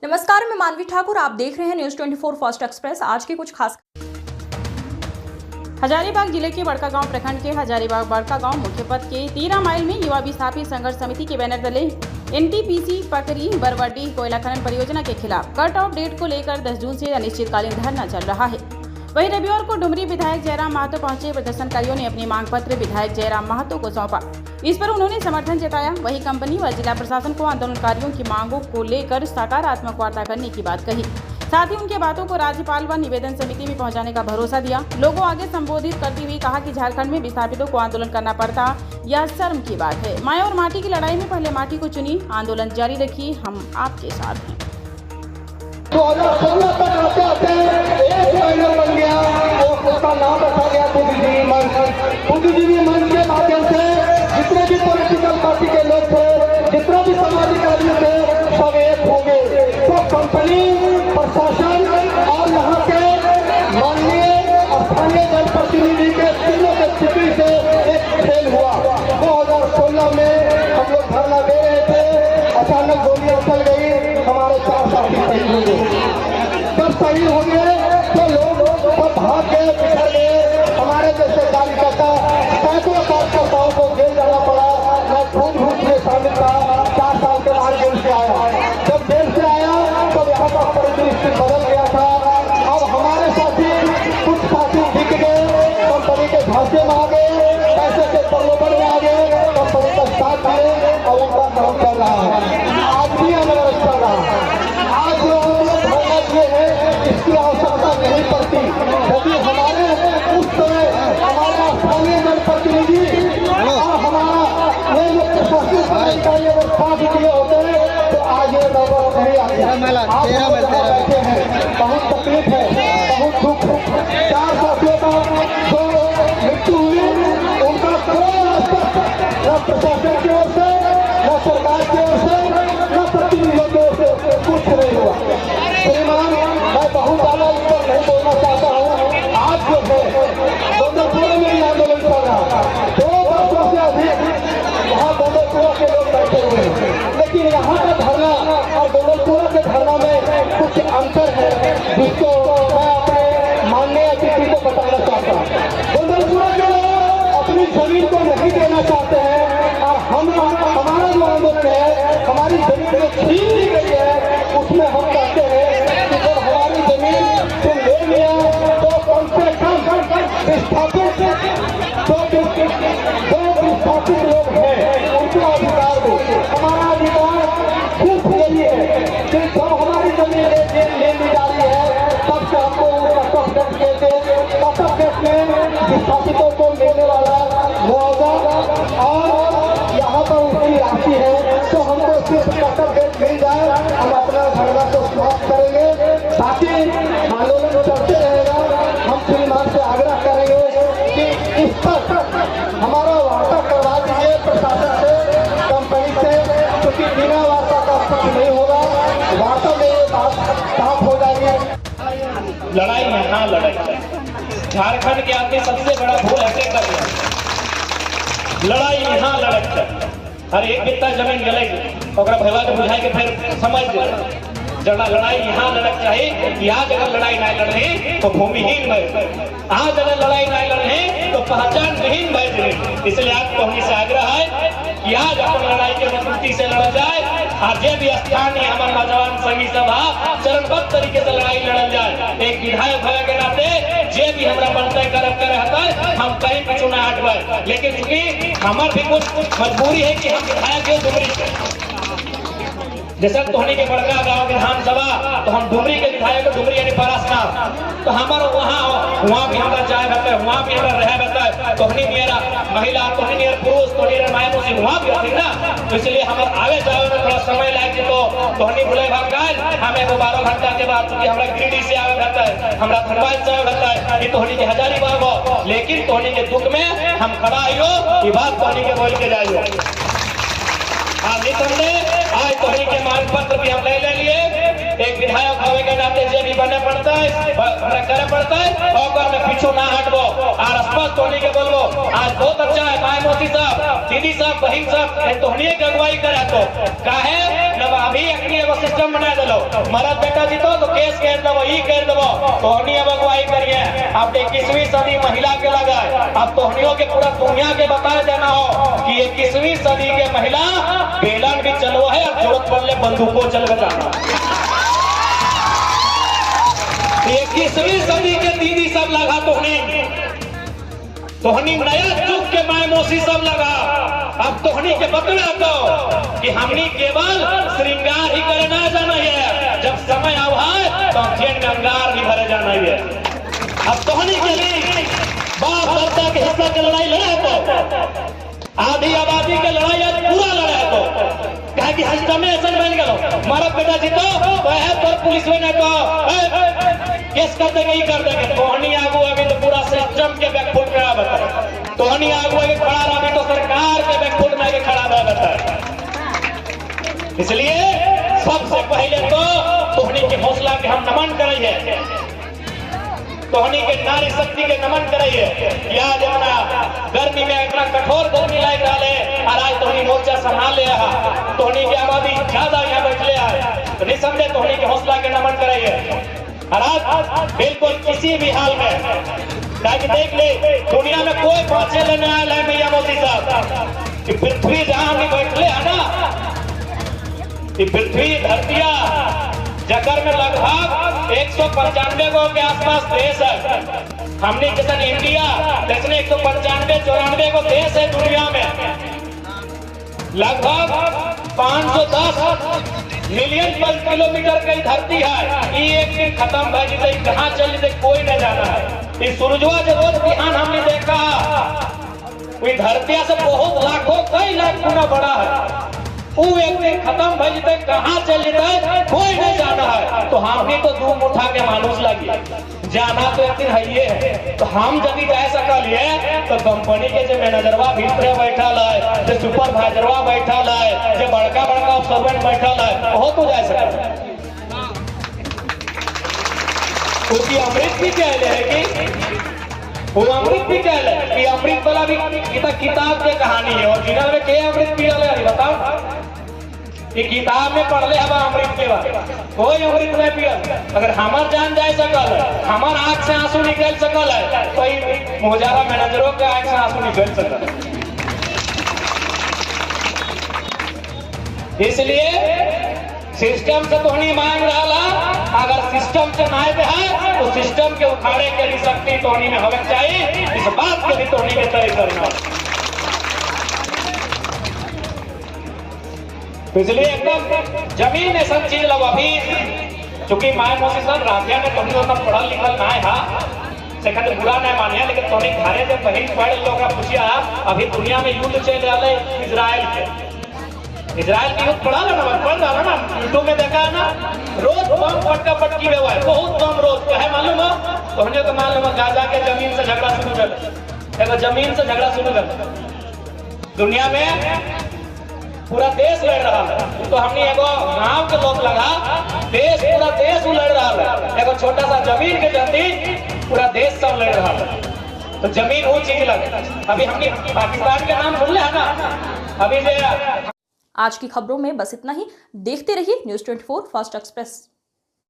नमस्कार, मैं मानवी ठाकुर। आप देख रहे हैं न्यूज 24 फर्स्ट एक्सप्रेस। आज की कुछ खास। हजारीबाग जिले के बड़कागांव प्रखंड के हजारीबाग बड़कागांव मुख्य पथ के 13 माइल में युवा विस्थापी संघर्ष समिति के बैनर तले एनटीपीसी पकरी बरवाडी कोयला खनन परियोजना के खिलाफ कट ऑफ डेट को लेकर 10 जून से अनिश्चितकालीन धरना चल रहा है। वहीं रविवार को डुमरी विधायक जयराम महतो पहुंचे प्रदर्शनकारियों ने अपनी मांग पत्र विधायक जयराम महतो को सौंपा। इस पर उन्होंने समर्थन जताया। वहीं कंपनी व जिला प्रशासन को आंदोलनकारियों की मांगों को लेकर सकारात्मक वार्ता करने की बात कही। साथ ही उनके बातों को राज्यपाल व निवेदन समिति में पहुंचाने का भरोसा दिया। लोगों आगे संबोधित करती हुई कहा कि झारखंड में विस्थापितों को आंदोलन करना पड़ता, यह शर्म की बात है। माया और माटी की लड़ाई में पहले माटी को चुनी, आंदोलन जारी रखिए, हम आपके साथ हैं। 2016 तक आते आते एक बैनर बन गया, उसका नाम रखा गया बुद्धिजीवी मंच। बुद्धिजीवी मंच के माध्यम से जितने भी पॉलिटिकल पार्टी के लोग थे, जितना भी सामाजिक आदमी थे, सब एक हो गए। तो कंपनी, प्रशासन और यहाँ के माननीय स्थानीय जनप्रतिनिधि के तीनों के स्थिति से एक खेल हुआ। 2016 में हम लोग धरना दे रहे थे, अचानक गोलियां चल गई, हमारे 4 साथी शहीद हो गए। जब शहीद हो गए तो लोग सब भाग गए, बिखर गए। हमारे जैसे कार्यकर्ता सैकड़ों कार्यकर्ताओं को जेल जाना पड़ा। मैं खूब रूप में शामिल था। 4 साल के बाद जेल से आया। जब जेल से आया तो यहाँ का परिदृश्य बदल गया था। अब हमारे साथी, कुछ साथी दिख गए, कंपनी के ढांचे में आ गए, पैसे के प्रलोभन में आ गए, कंपनी का साथ दिए और उनका काम कर रहा है। आज भी हमारा चल रहा है। आज ये है, इसकी आवश्यकता नहीं पड़ती। यदि हमारे उस समय हमारा स्थानीय जनप्रतिनिधि और हमारा ये जो प्रशासनिक अधिकारी अगर साथ दिए होते हैं तो आज ये नौबत नहीं आती। आज बैठे हैं, बहुत तकलीफ है, बहुत दुख है। 4 साथियों का जो मृत्यु हुई, उनका कोई रास्ता न प्रशासन की ओर से, न सरकार की ओर से, न प्रतिनिधियों की ओर से कुछ नहीं हुआ। श्रीमान, मैं बहुत ज्यादा इस पर नहीं बोलना चाहता हूँ। आज जो है गोंदलपुर में ही आंदोलन चल रहा है। 2 वर्षों से अधिक वहाँ गोंदलपुर के लोग बैठे हुए हैं, लेकिन यहाँ का धरना और गोंदलपुर के धरना में कुछ अंतर है, जिसको मैं अपने माननीय अतिथि को बताना चाहता हूँ। गोंदलपुर के लोग अपनी जमीन को नहीं देना चाहते हैं और हमारा जो आंदोलन है, हमारी जमीन जो छीन ली गई है, उसमें हम कहते हैं कि जब हमारी जमीन तुम ले लिया तो कम से कम विस्थापित लोग हैं, उनको अधिकार दो। हमारा अधिकार सिर्फ यही है कि जब हमारी जमीन ले ली जा रही है, तब से हमको कट ऑफ डेट देते। कट ऑफ डेट में विस्थापितों को मिलने वाला मुआवजा और यहाँ पर उसकी राशि है, तो हमको सिर्फ कट ऑफ डेट मिल जाए, हम अपना धरना को समाप्त करेंगे। बाकी आंदोलन चलते रहेगा। हम श्रीमान से आग्रह करेंगे कि इस पर हमारा वार्ता करवा दीजिए प्रशासन से, कंपनी से, क्योंकि बिना वार्ता का कुछ नहीं होगा। वार्ता में ये बात साफ हो जाएगी। लड़ाई में हाँ लड़ाई। झारखंड के आगे सबसे बड़ा भूल ऐसे कर दिया, लड़ाई में हाँ लड़ाई। हर एक कितना जमीन गलेगी और भैया के बुझाई के फिर समझ जड़ा लड़ाई यहाँ लड़क चाहिए। यहाँ अगर लड़ाई नहीं लड़े तो भूमिहीन बन, आज अगर लड़ाई नहीं लड़े तो पहचान विहीन बन। इसलिए आपको हमसे से आग्रह है कि आज अपन लड़ाई के मजबूती से लड़ जाए। आज ये भी स्थानीय हमारे नौजवान संघी सभा चरणबद्ध तरीके से लड़ाई लड़ल जाए। एक विधायक होने के नाते जे भी हमारा बनते करे हता, हम कहीं पीछू न हटबे। लेकिन चूंकि हमार भी कुछ मजबूरी है कि हम विधायक के डुमरी से, जैसे तोहनी के बड़का गांव विधानसभा, तो हम डुमरी के विधायक डुमरी यानी पारसनाथ, तो हमारा वहाँ भी हमारा जाए रहता है, वहाँ भी हमारा रह रहता है। तोहनी मेरा महिला, तोहनी मेरा पुरुष, तोहनी मेरा मायनों से वहाँ भी रहती ना, तो इसलिए हमारे आवे जावे में थोड़ा समय लगे। तो तोहनी बुले भाग गए, हमें 12 घंटा के बाद चूंकि हमारा गिरिडीह से आवे रहता है, हमारा धनबाद से आवे रहता है, ये तोहनी के हजारीबाग हो। लेकिन तोहनी के दुख में हम खड़ा हो, ये बात तोहनी के बोल के जाइयो। आज तोहनी के मांग पत्र भी हम ले लिए। एक विधायक होने के नाते जे भी बने पड़ता है करे पड़ता है और में पीछू ना हटबो और स्पष्ट होने के बोलबो। आज बहुत अच्छा है माय मोदी साहब, दीदी साहब, बहन साहब तोहनिए के अगुवाई करे तो काहे जब अभी एगो सिस्टम बना देलो मरद बेटा जीतो तो केस कर देबो ई कर देबो तोहनी अब अगुवाई करिए। अब 21वीं सदी महिला के लगा अब तोहनियों के पूरा दुनिया के बता देना हो कि 21वीं सदी के महिला बेलन भी चलो है और जरूरत पड़ने बंदूकों चल जाना। 21वीं सदी के दीदी सब लगा तोहनी नया युग के माय मौसी सब लगा। अब तोहनी के बतला तो कि हमनी केवल श्रृंगार ही करे ना जाना है, जब समय आवाए तो फिर गंगार भी भरे जाना है। अब तोहनी के लिए बाप दादा के हिस्सा की लड़ाई लड़े तो आधी आबादी के लड़ाई आज पूरा लड़े तो कहे कि हस्टम में ऐसा बन गया मारा बेटा जीतो वह तो पुलिस ने कहा केस कर देंगे ही कर देंगे। तोहनी आगू अभी तो पूरा सिस्टम के बैकफुट में आ बता तोहनी आगू अभी खड़ा रहा तो सरकार के बैकफुट में आगे खड़ा रहा बता। इसलिए सबसे पहले तो तोहनी के हौसला के हम नमन करेंगे, तोहनी के नारी शक्ति के नमन करिए। आज अपना गर्मी में इतना कठोर गर्मी लग रहा है और आज तोहनी मोर्चा संभाल ले तोहनी की आबादी ज्यादा यहाँ बैठले आए तो निसंदेह तोहनी के हौसला के नमन कराइए। और आज बिल्कुल किसी भी हाल में देख ले दुनिया में कोई पहुंचे लेने आया है भैया मोदी साहब कि पृथ्वी जहां हम बैठले है ना कि पृथ्वी धरतिया जकर में लगभग 195 गो के आसपास देश है। हमने किसान इंडिया जैसे 195-94 गो देश है दुनिया में। लगभग 510 मिलियन वर्ग किलोमीटर की धरती है। ये एक दिन खत्म भाई जीते कहाँ चल जीते कोई नहीं जाना है। इस सूरजवा जो रोज बिहान हमने देखा कोई धरतिया से बहुत लाखों कई लाख गुना बड़ा है। वो एक दिन खत्म भाई जीते कहाँ चल जीते कोई नहीं जाना है। तो हमने तो धूम उठा के मानुस लगी जाना तो एक दिन है ये है। तो हम यदि जा सकलिए तो कंपनी के जो मैनेजरवा भीतर बैठल है, जो सुपरवाइजरवा बैठल है, जो बड़का बड़का ऑब्जर्वेंट बैठल है बहुत हो जा सकता। क्योंकि अमृत भी कहले है कि वो अमृत भी कहले कि अमृत वाला भी किताब के कहानी है। और जिनल में के अमृत पी रहे है बताओ कि किताब में पढ़ले हवा अमृत के बाद कोई अमृत नहीं पिया। अगर हमार जान जाए सकल है, हमार आंख से आंसू निकल सकल है तो मोजारा मैनेजरों के आंख से आंसू निकल सकल। इसलिए सिस्टम से तो नहीं मांग रहा, अगर सिस्टम से नाय पे है तो सिस्टम के उखाड़े के लिए शक्ति तोहनी में होना चाहिए। इस बात के भी तोहनी के तय करना। इसलिए एकदम जमीन ऐसा चीज लो अभी चूंकि माय मौसी साहब राधिया में तुमने उतना पढ़ल लिखल ना है से कहते बुरा नहीं मानिया, लेकिन तुम्हें घरे से बहन पढ़ लोग पूछिया अभी दुनिया में युद्ध चल रहा है इजराइल के युद्ध पढ़ा ना पढ़ रहा ना यूट्यूब में देखा है ना रोज बम पटका पटकी हुआ है बहुत कम रोज कहे मालूम है तो हमने तो मालूम है गाजा के जमीन से झगड़ा शुरू कर जमीन से झगड़ा शुरू कर दुनिया में पूरा देश लड़ रहा है। तो हमने एगो गांव के लोग लगा देश पूरा देश लड़ रहा है। एगो छोटा सा जमीन के चलते पूरा देश सब लड़ रहा है। तो जमीन वो चीज लगे अभी हमने पाकिस्तान के नाम सुन लिया है ना अभी। आज की खबरों में बस इतना ही। देखते रहिए News 24 फास्ट एक्सप्रेस।